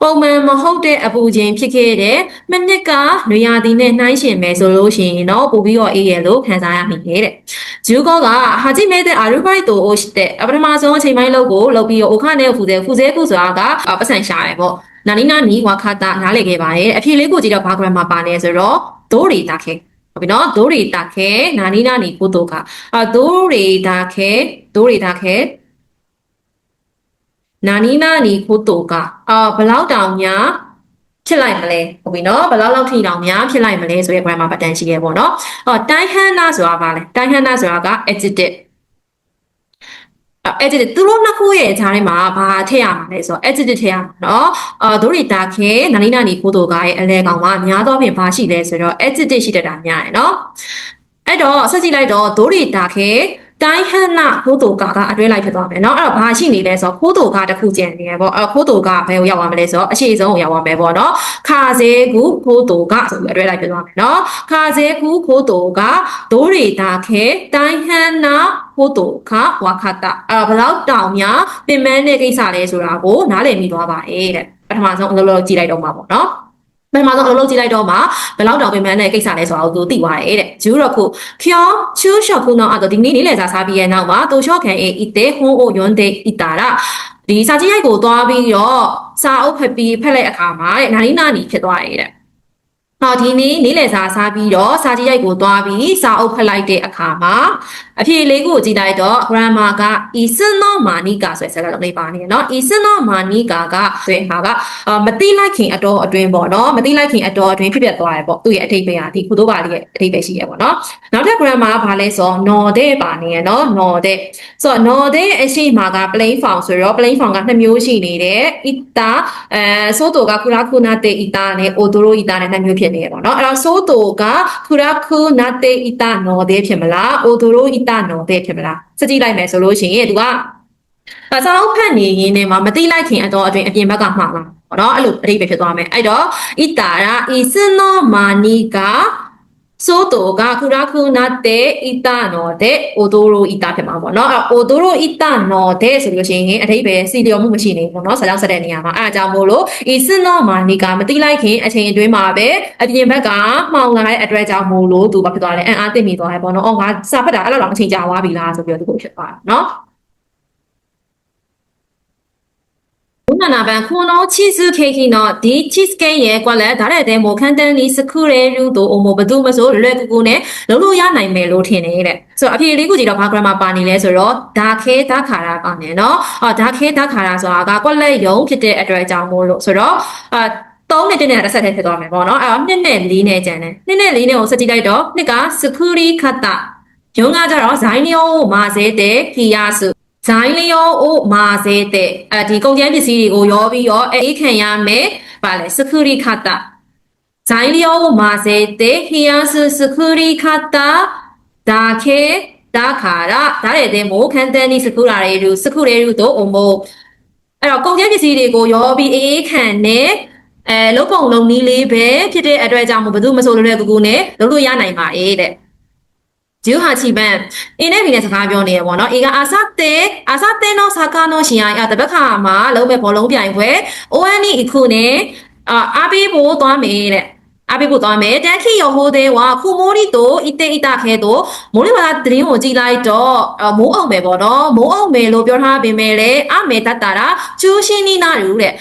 ပုံမှန်မဟုတ်တဲ့အပူချိန်ဖြစ်ခဲ့တဲ့မိနစ်ကနေရာဒီနဲ့နှိုင်းယှဉ်မယ်ဆိုလို့ရှိရင်တော့ပိုပြီးတော့အေးရလို့ခံစားရမိတယ်တဲ့ဂျူကောကဟာဂျီမဲတဲ့အာရူဘိုက်တိုအိုရှ်တဲ့ပထမဆုံးအချိန်ပိုင်းလောက်ကိုလုပ်ပြီးတော့အိုခနဲ့ဖူစဲကူဆိုတာကပတ်စံရှာတယ်ပေါ့နာနီနာနီဝါခတာနားလေခဲ့ပါတယ်အဖြေလေးကိုကြည့်တော့ဘာဂရမ်မှာပါနေဆိုတော့ဒိုရီတာခဲဟုတ်ပြီနော်ဒိုရီတာခဲနာနီနာနီကိုတိုကဒိုရီတာခဲနာနီနာနီခိုးတိုကဘလောက်တောင်များဖြစ်လိုက်မလဲဟုတ်ပြီနော်ဘလောက်ထိတောင်များဖြစ်လိုက်မလဲဆိုရဲ grammar pattern ရှိရဲပေါ့နော်တိုင်းဟန်နာဆိုတာပါလဲတိုင်းဟန်နာဆိုတာက adjective သူတို့နှစ်ခုရဲ့ဈာထဲမှာဘာထည့်ရမှာလဲဆိုတော့ adjective ထည့်ရမှာเนาะဒိုရီတာခဲနာနီနာနီခိုးတိုကရဲ့အလဲကောင်မှာများသောဖြင့်ဘာရှိလဲဆိုတော့ adjective ရှိတတ်တာများရယ်เนาะအဲ့တော့ဆက်ကြည့်လိုက်တော့ဒိုရီတာခဲတိုင်းဟန်နာခိုးတိုကအတွဲလိုက်ဖြစ်သွားမယ်เนาะအဲ့တော့ဘာရှိနေလဲဆိုတော့ခိုးတိုကတစ်ခုကျန်နေရပေါ့ခိုးတိုကဘယ်ကိုရောက်သွားမလဲဆိုတော့အရှိဆုံးကိုရောက်သွားမယ်ပေါ့เนาะခါစဲကူခိုးတိုကဆိုပြီးအတွဲလိုက်ဖြစ်သွားမယ်เนาะခါစဲကူခိုးတိုကဒိုရီတာခဲတိုင်းဟန်နာခိုးတိုကဝါခတာဘလောက်တောင်များပင်မတဲ့ကိစ္စလဲဆိုတာကိုနားလည်မိသွားပါရဲ့တဲ့ပထမဆုံးအလုပ်လုပ်ကြည့်လိုက်တော့မှာပေါ့เนาะပထမဆုံးအလုပ်ကြည့်လိုက်တော့မှဘယ်လောက်တောင်ပင်ပန်းတဲ့ကိစ္စလဲဆိုတာကိုသူသိသွားတယ်တဲ့ဂျူတော့ခုဖြောချူရှော့ခုနော်အဲ့တော့ဒီနေ့လေးလေစာစားပြီးရဲ့နောက်မှာတိုရှော့ခံအေဤတဲဟွန်းအိုယွန်းတဲ့ဤတာရာဒီစာကြည့်ရိုက်ကိုသွားပြီးတော့စာအုပ်ဖက်လိုက်အခါမှာတဲ့နာနီနာနီဖြစ်သွားတယ်တဲ့ဒီနေ့လေစာစားပြီးတော့စာကြည့်ရိုက်ကိုသွားပြီးစာအုပ်ဖက်လိုက်တဲ့အခါမှာအဖြေလေးကိုကြည့်လိုက်တော့ grammar က isno manika ဆိုတဲ့စကားလုံးလေးပါနေတယ်เนาะ isno manika ကဆိုရင်ဟာကမတိလိုက်ခင်အတော်အတွင်းပေါ့เนาะမတိလိုက်ခင်အတော်အတွင်းဖြစ်ပျက်သွားတယ်ပေါ့သူ့ရဲ့အထိပ္ပယ်ဟာဒီကုသိုလ်ပါလေးရဲ့အထိပ္ပယ်ရှိရပေါ့เนาะနောက်ထပ် grammar ကဘာလဲဆိုတော့ no တဲ့ပါနေရเนาะ no တဲ့ဆိုတော့ no တဲ့အရှိမှာက plain form ဆိုတော့ plain form က2မျိုးရှိနေတယ် ita ဆိုတော့ကခုလာခုနာတဲ့ ita နဲ့ odoro ita နဲ့2မျိုးဖြစ်နေရပေါ့เนาะအဲ့တော့ဆိုတော့ကခုလာခုနာတဲ့ ita no တဲ့ဖြစ်မလား odoro ita no တဲ့ဖြစ်မလားစကြည့်လိုက်မယ်ဆိုလို့ရှိရင်သူကစာအုပ်ဖတ်နေရင်းနဲ့မှမတိလိုက်ခင်အတော်အတွင်းအပြင်ဘက်ကမှားလာပေါ့နော်အဲ့လိုအဓိပ္ပာယ်ဖြစ်သွားမယ်အဲ့တော့ဣတာရာဣစနောမာနီကာဆိုတော့ကခုရာခုနာတဲ့ဣတာနော်တဲ့အိုဒိုရိုဣတာဖြစ်မှာပေါ့နော်အဲ့အိုဒိုရိုဣတာနော်တဲ့ဆိုလို့ရှိရင်အဓိပ္ပာယ်စီလျော်မှုမရှိနေဘူးပေါ့နော်စာကြောင်းဆက်တဲ့နေရာမှာအဲ့ဒါကြောင့်မို့လို့ဣစနောမာနီကာမတိလိုက်ခင်အချိန်အတွင်းမှာပဲအပြင်ဘက်ကမှောင်လာတဲ့အတွက်ကြောင့်မို့လို့သူဘာဖြစ်သွားလဲအားသိမိသွားတယ်ပေါ့နော်ငါစာဖတ်တာအဲ့လောက်တော့အချိန်ကြာသွားပြီလားဆိုပြီးတော့သူကိုဖြစ်သွားတာနော်နာဘန်ခုနောချီစုခေခိနောဒီချစ်ကန်ရဲ့ကွက်လက်ဒါတဲ့မိုခန်တန်နီစခုရဲရူတို့အမဘဒုမဆိုလွယ်ကူကူနဲ့လုံးလို့ရနိုင်မယ်လို့ထင်နေတဲ့ဆိုတော့အဖြေလေးကိုကြည့်တော့ဘာ grammar ပါနေလဲဆိုတော့ဒါခဲဒါခါရာကောင်းတယ်နော်ဒါခဲဒါခါရာဆိုတာကကွက်လက်ယုံဖြစ်တဲ့အတွက်အကြောင်းမို့လို့ဆိုတော့3နဲ့1နဲ့တစ်ဆက်တည်းဖြစ်သွားမယ်ပေါ့နော်အဲ့တော့2နဲ့4နဲ့ကျန်တယ်2နဲ့4နဲ့ကိုစကြည့်လိုက်တော့2ကစခုရီခတ်တာယုံကကြတော့ဇိုင်းလျောမာစဲတဲ့ခီယာစုဇိုင်းလျောအိုမာစဲတဲ့ဒီကုန်ကျန်းပစ္စည်းတွေကိုရောပြီးတော့အေးခံရမယ်ဗာလဲစခုရီခတ်တာဇိုင်းလျောမာစဲတဲ့ခီယာစုစခုရီခတ်တာဒါခဲဒါခါရာဒါတဲ့မို့ခန်တန်နီစခုရာတွေစခုရဲတို့အမို့အဲ့တော့ကုန်ကျန်းပစ္စည်းတွေကိုရောပြီးအေးခံနဲ့လုံးပုံလုံးနီးလေးပဲဖြစ်တဲ့အတွက်ကြောင့်ဘယ်သူမဆိုလွယ်ကူကူနဲ့လုပ်လို့ရနိုင်ပါရဲ့တဲ့ဂျူဟာချီပန်အင်းနဲ့ဘီနဲ့စကားပြောနေရပေါ့နော်အေကအာဆာတဲနော်စာကာနော်ရှင်ရတပတ်ခါမှာလုံးမဲ့ဘောလုံးပြိုင်ပွဲ ONE အခုနဲ့အားပေးဖို့သွားမယ်တဲ့အားပေးဖို့သွားမယ်တန်ခီရောဟိုတဲ့ဝါခုမိုးရီတို့အတေအတခဲတို့မိုးလေဝသသတင်းကိုကြည့်လိုက်တော့မိုးအောင်မယ်ပေါ့နော်မိုးအောင်မယ်လို့ပြောထားပေမဲ့လည်းအမေတတ်တာကျူးရှင်းနီးနာရူတဲ့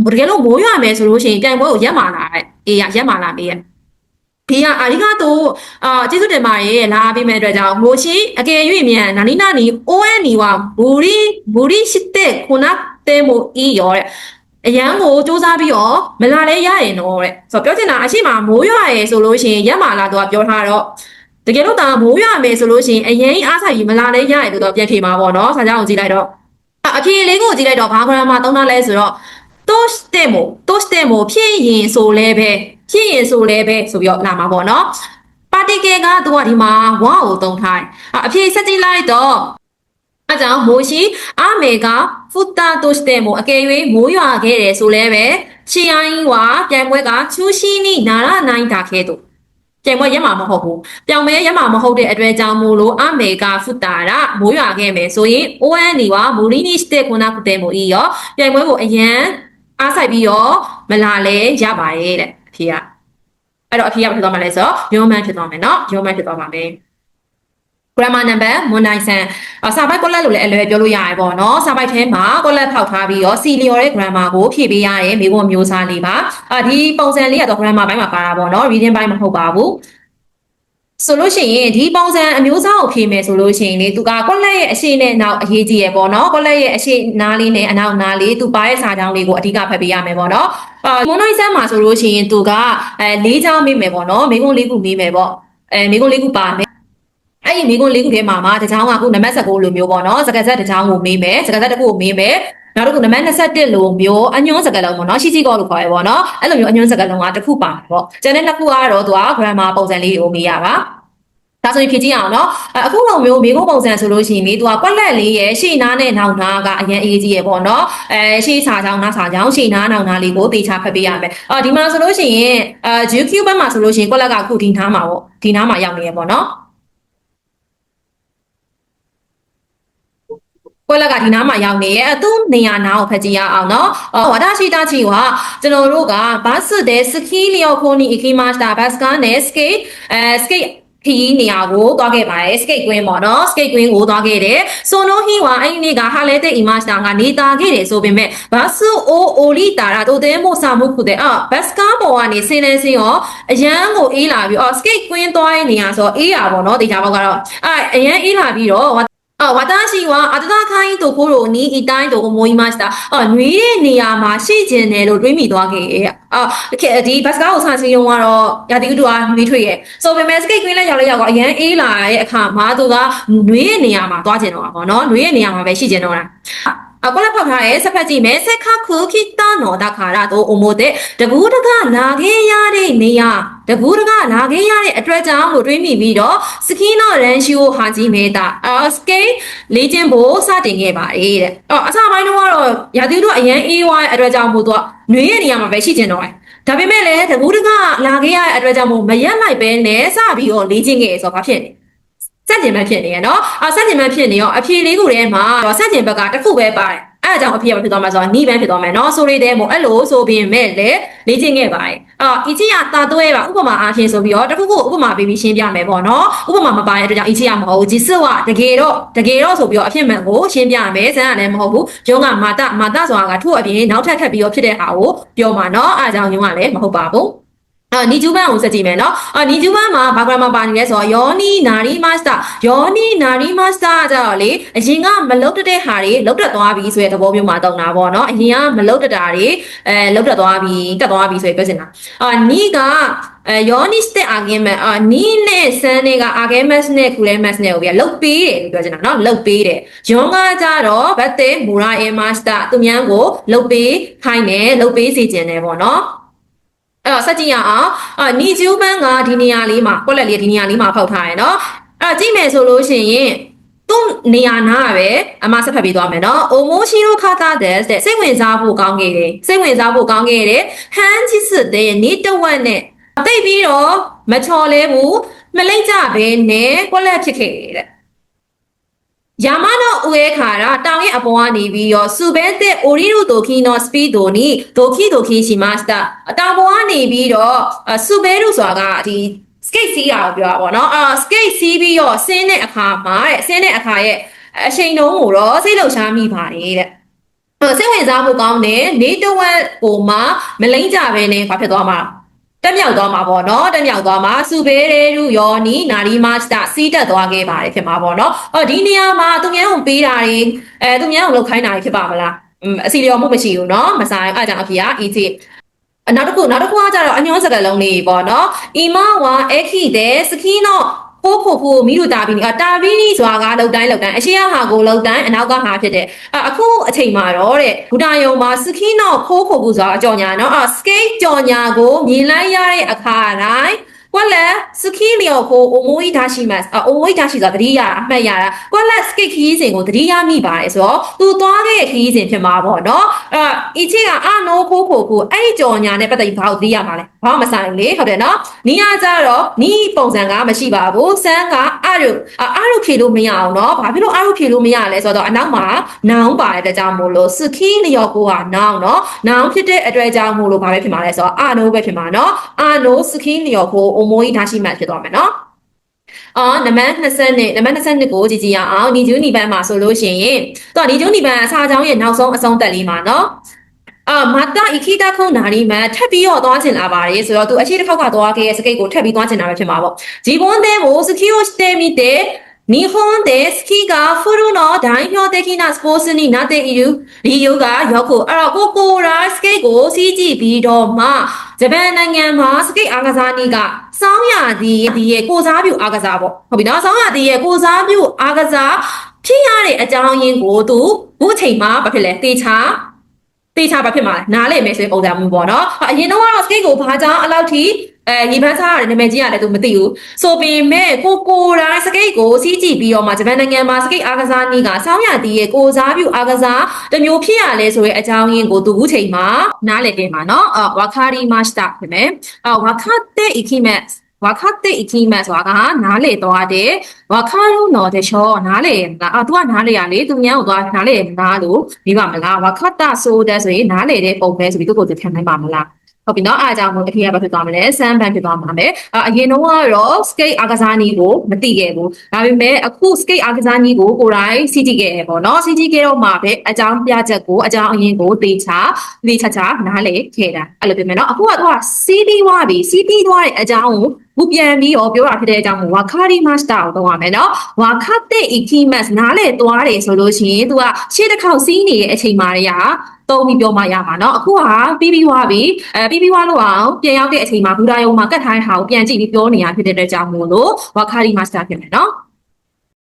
တကယ်လို့မိုးရွာမယ်ဆိုလို့ရှိရင်ပြိုင်ပွဲကိုရက်မာလာတဲ့အေးရက်မာလာမေးရဲ့ ဒီကအာရီကတော့ကျေးဇူးတင်ပါတယ်လာပေးမဲ့အတွက်ကြောင့်မိုးရှိအကယ်၍မြန်နာနီနာနီ ON ဝဘူရီရှိတဲ့ခုနတဲမိုအီရောတဲ့အရန်ကိုစူးစမ်းပြီးတော့မလာလဲရရင်တော့တဲ့ဆိုတော့ပြောချင်တာအရှိမမိုးရွာရယ်ဆိုလို့ရှိရင်ရက်မာလာတော့ပြောထားတော့တကယ်လို့ဒါမိုးရွာမယ်ဆိုလို့ရှိရင်အရင်အားဆိုင်ပြီးမလာလဲရရင်တော့ပြန်ဖြေမှာပေါ့နော်ဆာကြောင်ကြည့်လိုက်တော့အဖြေလေးကိုကြည့်လိုက်တော့ဘာဂရမ်မာသုံးထားလဲဆိုတော့တိုးစတဲ့မိုဖြစ်ရင်ဆိုလဲပဲဆိုပြီးတော့လာမှာပေါ့နော်ပါတီကယ်ကသူကဒီမှာဝါကိုသုံးထားတယ်အဖြေဆက်ကြည့်လိုက်တော့အဲကြောင့်မိုးရှိအမေကဖူတာတိုးစတဲ့မိုအကယ်၍မိုးရွာခဲ့တယ်ဆိုလဲပဲချီအိုင်းဝါပြန်ပွဲကချူရှိနီနာရနိုင်တာခဲတို့ပြန်ပွဲရမှာမဟုတ်ဘူးပြောင်မဲရမှာမဟုတ်တဲ့အတွက်ကြောင့်မို့လို့အမေကဖူတာရမိုးရွာခဲ့မယ်ဆိုရင် ON နီဝါမိုရီနီစတဲ့ခုနကတဲ့မိုအီရောပြန်ပွဲကိုအရန်အားဆိုင်ပြီးတော့မလာလဲရပါရဲ့တဲ့အဖေကအဲ့တော့အဖေကဘာဖြစ်သွားမှာလဲဆိုတော့ရုံးမှန်းဖြစ်သွားမယ်နော်ရုံးမှန်းဖြစ်သွားပါမယ် grammar number မွန်နိုင်ဆန်စာပိုက်ကောလက်လို့လည်းအလွယ်ပြောလို့ရတယ်ပေါ့နော်စာပိုက်ထဲမှာကောလက်ဖောက်ထားပြီးတော့စီလျော်တဲ့ grammar ကိုဖြည့်ပေးရတဲ့မိဘမျိုးစားလေးပါဒီပုံစံလေးကတော့ grammar ဘိုင်းမှာပါတာပေါ့နော် reading ဘိုင်းမဟုတ်ပါဘူးဆိုလို့ရှိရင်ဒီပုံစံအမျိုးအစားကိုဖြည့်မယ်ဆိုလို့ရှိရင်လေသူကကောလက်ရဲ့အရှိနဲ့နောက်အရေးကြီးရပေါ့နော်ကောလက်ရဲ့အရှိနားလေးနဲ့အနောက်နားလေးသူပါရဲ့စာကြောင်းလေးကိုအဓိကဖတ်ပေးရမယ်ပေါ့နော်မွန်နိုင်ဆန်မှာဆိုလို့ရှိရင်သူက၄ချောင်းမေးမယ်ပေါ့နော်မိဘ၄ခုမေးမယ်ပေါ့မိဘ၄ခုပါမယ်အဲ့ဒီမိကွန်းလေးခုထဲမှာတချောင်းကအခုနံပါတ်19လိုမျိုးပေါ့နော်စကားဆက်တချောင်းကိုမေးမယ်စကားဆက်တစ်ခုကိုမေးမယ်နောက်တစ်ခုနံပါတ်21လိုမျိုးအညွှန်းစကားလုံးပေါ့နော်ရှိကောလို့ခေါ်ရပေါ့နော်အဲ့လိုမျိုးအညွှန်းစကားလုံးကတစ်ခုပါမယ်ပေါ့ကျန်တဲ့နှစ်ခုကတော့သူက grammar ပုံစံလေးကိုမေးရပါဒါဆိုရင်ဖြည့်ကြည့်အောင်နော်အခုလိုမျိုးမိကွန်းပုံစံဆိုလို့ရှိရင်လေသူကကွက်လက်လေးရဲ့ရှေ့နားနဲ့နောက်နားကအရင်အေးကြီးရပေါ့နော်ရှေ့စာချောင်းနားစာချောင်းရှေ့နားနောက်နားလေးကိုသေချာဖတ်ပေးရမယ်ဒီမှာဆိုလို့ရှိရင်GQ ဘက်မှာဆိုလို့ရှိရင်ကွက်လက်ကအခုဒီနားမှာပေါ့ဒီနားမှာရောက်နေရပေါ့နော်ကွက်လက်ကဒီနားမှာရောက်နေရဲ့သူ့နေရာနားကိုဖတ်ကြည့်ရအောင်နော်ဝါဒရှိတာချီကကျွန်တော်တို့ကဘတ်စ်တဲ့စကီလျော်ခိုနီအခိမစတာဘတ်စကနဲ့စကိတ်ခီးနေရာကိုသွားခဲ့ပါတယ်စကိတ်ကွင်းပေါ့နော်စကိတ်ကွင်းကိုသွားခဲ့တယ်ဆိုနိုဟီဝါအဲ့ဒီနေ့ကဟာလဲတဲ့အီမတ်စတာကနေတာခဲ့တယ်ဆိုပေမဲ့ဘာဆူအိုလီတာရာတိုတဲမို့စာမှုခုတဲ့ဘတ်စကားပေါ်ကနေဆင်းလဲဆင်းရောအရန်ကိုအေးလာပြီးစကိတ်ကွင်းသွားတဲ့နေရာဆိုအေးရပါတော့တေချာဘောက်ကတော့အရန်အေးလာပြီးတော့私は暖かいところにいたいと思いました。နွေးတဲ့နေရာမှာရှိကျင်တယ်လို့တွေးမိသွားခဲ့ရဲ့။ဒီဘတ်စကားကိုဆန်စီရုံကတော့ရာသီဥတုကနွေးထွေရဲ့။ဆိုပေမဲ့စကိတ်ကွင်းလက်ရောက်လက်ရောက်ကအရန်အေးလာတဲ့အခါမှာသူကနွေးတဲ့နေရာမှာသွားကျင်တော့တာပေါ့နော်။နွေးတဲ့နေရာမှာပဲရှိကျင်တော့တာ။ကောလက်ဖောက်ထားရဲ့ဆက်ဖက်ကြည့်မယ်ဆက်ခခုခိတနော်ဒါခါရတော့အမိုတဲ့တကူးတကလာခဲ့ရတဲ့နေရာတကူးတကလာခဲ့ရတဲ့အတွက်ကြောင့်လို့တွေးမိပြီးတော့စကီနောရန်ရှိကိုဟာကြီးမေတာစကိတ်လေးချင်းဖို့စတင်ခဲ့ပါတယ်တဲ့အစပိုင်းတော့ရာသီဥတုအရန်အေးဝါရဲ့အတွက်ကြောင့်မို့သူကနွေရဲ့နေရာမှာပဲရှိကျင်တော့တယ်ဒါပေမဲ့လည်းတကူးတကလာခဲ့ရတဲ့အတွက်ကြောင့်မို့မရက်လိုက်ပဲနဲ့စပြီးတော့လေးချင်းခဲ့ဆိုတော့ဘာဖြစ်လဲစက်ကျင်မှဖြစ်နေရနော်စက်ကျင်မှဖြစ်နေရောအဖြေလေးခုထဲမှာစက်ကျင်ဘက်ကတစ်ခုပဲပါတယ်အဲအကြောင်းအဖြေကဖြစ်သွားမှာဆိုတော့နီးပန်းဖြစ်သွားမယ်နော်ဆိုရတဲ့မို့အဲ့လိုဆိုပြီးမဲ့လေလေ့ကျင့်ခဲ့ပါတယ်အီချီယာတာတွဲပါဥပမာအားဖြင့်ဆိုပြီးတော့တစ်ခုခုဥပမာပေးပြီးရှင်းပြမယ်ပေါ့နော်ဥပမာမပါတဲ့အတွက်ကြောင့်အီချီယာမဟုတ်ဘူးဂျီဆွာတကယ်တော့ဆိုပြီးတော့အဖြစ်မှန်ကိုရှင်းပြမယ်ဇန်ကလည်းမဟုတ်ဘူးယုံကမာတဆိုတာကထို့အပြင်နောက်ထပ်ခက်ပြီးတော့ဖြစ်တဲ့ဟာကိုပြောမှာနော်အဲအကြောင်းယုံကလည်းမဟုတ်ပါဘူးနီဂျူဘန်ကိုဆက်ကြည့်မယ်နော်နီဂျူဘန်မှာဘာဂရမပါနေလဲဆိုတော့ယောနီနာရီမတ်စတာကြတော့လေအရင်ကမလုတ်တဲ့ဟာတွေလုတ်တက်သွားပြီဆိုတဲ့သဘောမျိုးမှာတောင်းတာပေါ့နော်အရင်ကမလုတ်တတာတွေလုတ်တက်သွားပြီတက်သွားပြီဆိုရင်ပြောချင်တာနီကယောနီစတဲ့အာဂင်မန်နီနဲ့ဆန်တွေကအာဂင်မတ်နဲ့ကူလဲမတ်နဲ့ကိုပြလုတ်ပေးတယ်လို့ပြောချင်တာနော်လုတ်ပေးတယ်ယွန်ကကြတော့ဘတ်တေမူရာအမတ်စတာသူများကိုလုတ်ပေးခိုင်းတယ်လုတ်ပေးစီကျင်တယ်ပေါ့နော်အဲ့တော့စက်ကြည့်ရအောင်နီဂျူဘန်ကဒီနေရာလေးမှာကွက်လက်လေးဒီနေရာလေးမှာဖောက်ထားရယ်နော်အဲ့တော့ကြည့်မယ်ဆိုလို့ရှိရင်သူ့နေရာနားပဲအမဆက်ဖက်ပေးသွားမယ်နော်အိုမိုရှိရိုခါတာတဲ့စိတ်ဝင်စားဖို့ကောင်းခဲ့တယ်ဟန်ချစ်စစ်တဲ့နေတဝက်နဲ့တိတ်ပြီးတော့မချော်လဲဘူးမလိမ့်ကြပဲနဲ့ကွက်လက်ဖြစ်ခဲ့တဲ့ယာမနောဥေခါရာတောင်ရဲ့အပေါ်ကနေပြီးတော့စူဘဲတဲ့အိုရီရူတိုခီနောစပီဒိုနီဒိုခီရှိမစတာတောင်ပေါ်ကနေပြီးတော့စူဘဲရူဆိုတာကဒီစကိတ်စီးတာကိုပြောတာပေါ့နော်စကိတ်စီးပြီးတော့ဆင်းတဲ့အခါမှာဆင်းတဲ့အခါရဲ့အချိန်တုံးကိုတော့စိတ်လှုပ်ရှားမိပါတယ်တဲ့စိတ်ဝင်စားဖို့ကောင်းတယ်နေတဝက်ကိုမှမလိမ့်ကြပဲနဲ့ဘာဖြစ်သွားမှာတ တက်မြောက်သွားမှာပေါ့နော်တက်မြောက်သွားမှာစုဘေးရေလူယောနီနာရီမတ်တာစီးတက်သွားခဲ့ပါတယ်ဖြစ်မှာပေါ့နော်ဒီနေရာမှာသူများကိုပေးတာတွေသူများကိုလောက်ခိုင်းတာတွေဖြစ်ပါမလားအစီလျော်မှုမရှိဘူးเนาะမဆိုင်အားကြောင့်အဖေက ET နောက်တစ်ခုကကြတော့အညွှန်းစကားလုံးလေးပေါ့နော်အီမဝါအခီတဲ့စခီနောခိုမိလူတာဘီနီတာဘီနီဆိုတာကလောက်တိုင်းအရှိရဟာကိုလောက်တိုင်းအနောက်ကဟာဖြစ်တဲ့အခုအချိန်မှာတော့တဲ့ဘူတာယုံမှာစခီနောခိုဆိုတာအကြော်ညာနော်စကိတ်ကြော်ညာကိုမြင်လိုက်ရတဲ့အခါတိုင်းကွက်လက်စခီလျော်ကိုအိုမိုီဒါရှိမတ်အိုမိုီဒါရှိဆိုတာတတိယအမှတ်ရတာကွက်လက်စကိတ်ခီးစဉ်ကိုတတိယမိပါတယ်ဆိုတော့သူသွားခဲ့ခီးစဉ်ဖြစ်မှာပေါ့နော်အချစ်ကအနိုးခိုအဲ့ဒီကြော်ညာနဲ့ပတ်သက်ပြီးဘာကိုသိရမှာလဲဘာမှမဆိုင်လေဟုတ်တယ်နော်နီးရကြတော့နီးပုံစံကမရှိပါဘူးစမ်းကအားရုဖြေလို့မရအောင်နော်ဘာဖြစ်လို့အားရုဖြေလို့မရလဲဆိုတော့အနောက်မှာနောင်ပါတဲ့ကြောင့်မို့လို့စခီလျော်ကိုကနောင်နော်နောင်ဖြစ်တဲ့အတွေ့အကြုံမို့လို့ဘာပဲဖြစ်မှာလဲဆိုတော့အာနိုးပဲဖြစ်မှာနော်အာနိုးစခီလျော်ကိုမိုးကြီးထားရှိမှဖြစ်သွားမယ်နော်နံပါတ်22ကိုကြည့်ရအောင်ညီကျူးညီပန်းမှာဆိုလို့ရှိရင်သူကညီကျူးညီပန်းအစာချောင်းရဲ့နောက်ဆုံးအဆုံးသက်လေးမှာနော်မာတာအခိတာခုံနာရီမှာထပ်ပြီးတော့သွားချင်လာပါတယ်ဆိုတော့သူအရှိတစ်ခေါက်ကသွားခဲ့တဲ့စကိတ်ကိုထပ်ပြီးသွားချင်တာပဲဖြစ်မှာပေါ့ဂျီဘွန်တဲ့ကိုစကီကိုစတေမီတဲ့日本でスキがフルの代表的なスポーツになっている理由がよくここらスケート CGB တော့မှာဂျပန်နိုင်ငံမှာစကိတ်အားကစားနည်းကစောင်းရသည်ရဲ့ကိုစားပြုအားကစားပေါ့ဟုတ်ပြီနော်စောင်းရသည်ရဲ့ကိုစားပြုအားကစားဖြစ်ရတဲ့အကြောင်းရင်းကိုသူအခုအချိန်မှာဘာဖြစ်လဲတေချာဘာဖြစ်မှာလဲနားလည်မယ်ဆိုရင်ပုံစံမျိုးပေါ့နော်အရင်တော့စကိတ်ကိုဘာကြောင့်အလောက်ထိညီပန်းစားရတယ်နာမည်ကြီးရတယ်သူမသိဘူးဆိုပေမဲ့ကိုရိုင်းစကိတ်ကိုစီးကြည့်ပြီးတော့မှဂျပန်နိုင်ငံမှာစကိတ်အားကစားနည်းကစောင်းရတီရဲ့ကိုစားပြုအားကစားတစ်မျိုးဖြစ်ရလဲဆိုတဲ့အကြောင်းရင်းကိုသူအခုချိန်မှာနားလည်ခဲ့မှာနော်ဝါခါရီမတ်တာဖြစ်မယ်ဝါခတ်တဲ့ ikimet ဆိုတာကနားလေသွားတယ်ဝါခါရုံတော်တဲ့ချောနားလေလားသူကနားလေရလေသူများကိုသွားနားလေနားလို့ပြီးပါမလားဝါခတ်တာဆိုတဲ့ဆိုရင်နားလေတဲ့ပုံပဲဆိုပြီးသူကိုပြန်နိုင်ပါမလားဟုတ်ပြီနော်အားကြောင့်မို့အဖေကဘာဖြစ်သွားမလဲစမ်းပန်းဖြစ်သွားမှာမယ်အရင်တော့ကတော့ skate အားကစားနည်းကိုမသိခဲ့ဘူးဒါပေမဲ့အခု skate အားကစားနည်းကိုကိုယ်တိုင်စီးကြည့်ခဲ့ရပေါ့နော်စီးကြည့်ခဲ့တော့မှပဲအကြောင်းပြချက်ကိုအကြောင်းအရင်းကိုသေချာနားလေခဲ့တာအဲ့လိုပြောမယ်နော်အခုကသူကစီးပြီးသွားတဲ့အကြောင်းကိုဘူပြန်ပြီးတော့ပြောတာဖြစ်တဲ့အကြောင်းကိုဝါခါရီမတ်တာကိုတော့ရမယ်နော်ဝါခတ်တဲ့ ikimas နားလေသွားတယ်ဆိုလို့ရှိရင်သူကရှေ့တစ်ခေါက်စီးနေတဲ့အချိန်မှာတည်းကသုံးပြီးပြောမှရမှာเนาะအခုဟာပြီးသွားပြီပြီးသွားလို့အောင်ပြန်ရောက်တဲ့အချိန်မှာဘူဒါယုံမှာကတ်ထားတဲ့ဟာကိုပြန်ကြည့်ပြီးပြောနေရဖြစ်တဲ့အတွက်ကြောင့်မို့လို့ဝါခါရီမတ်တာဖြစ်မယ်เนาะ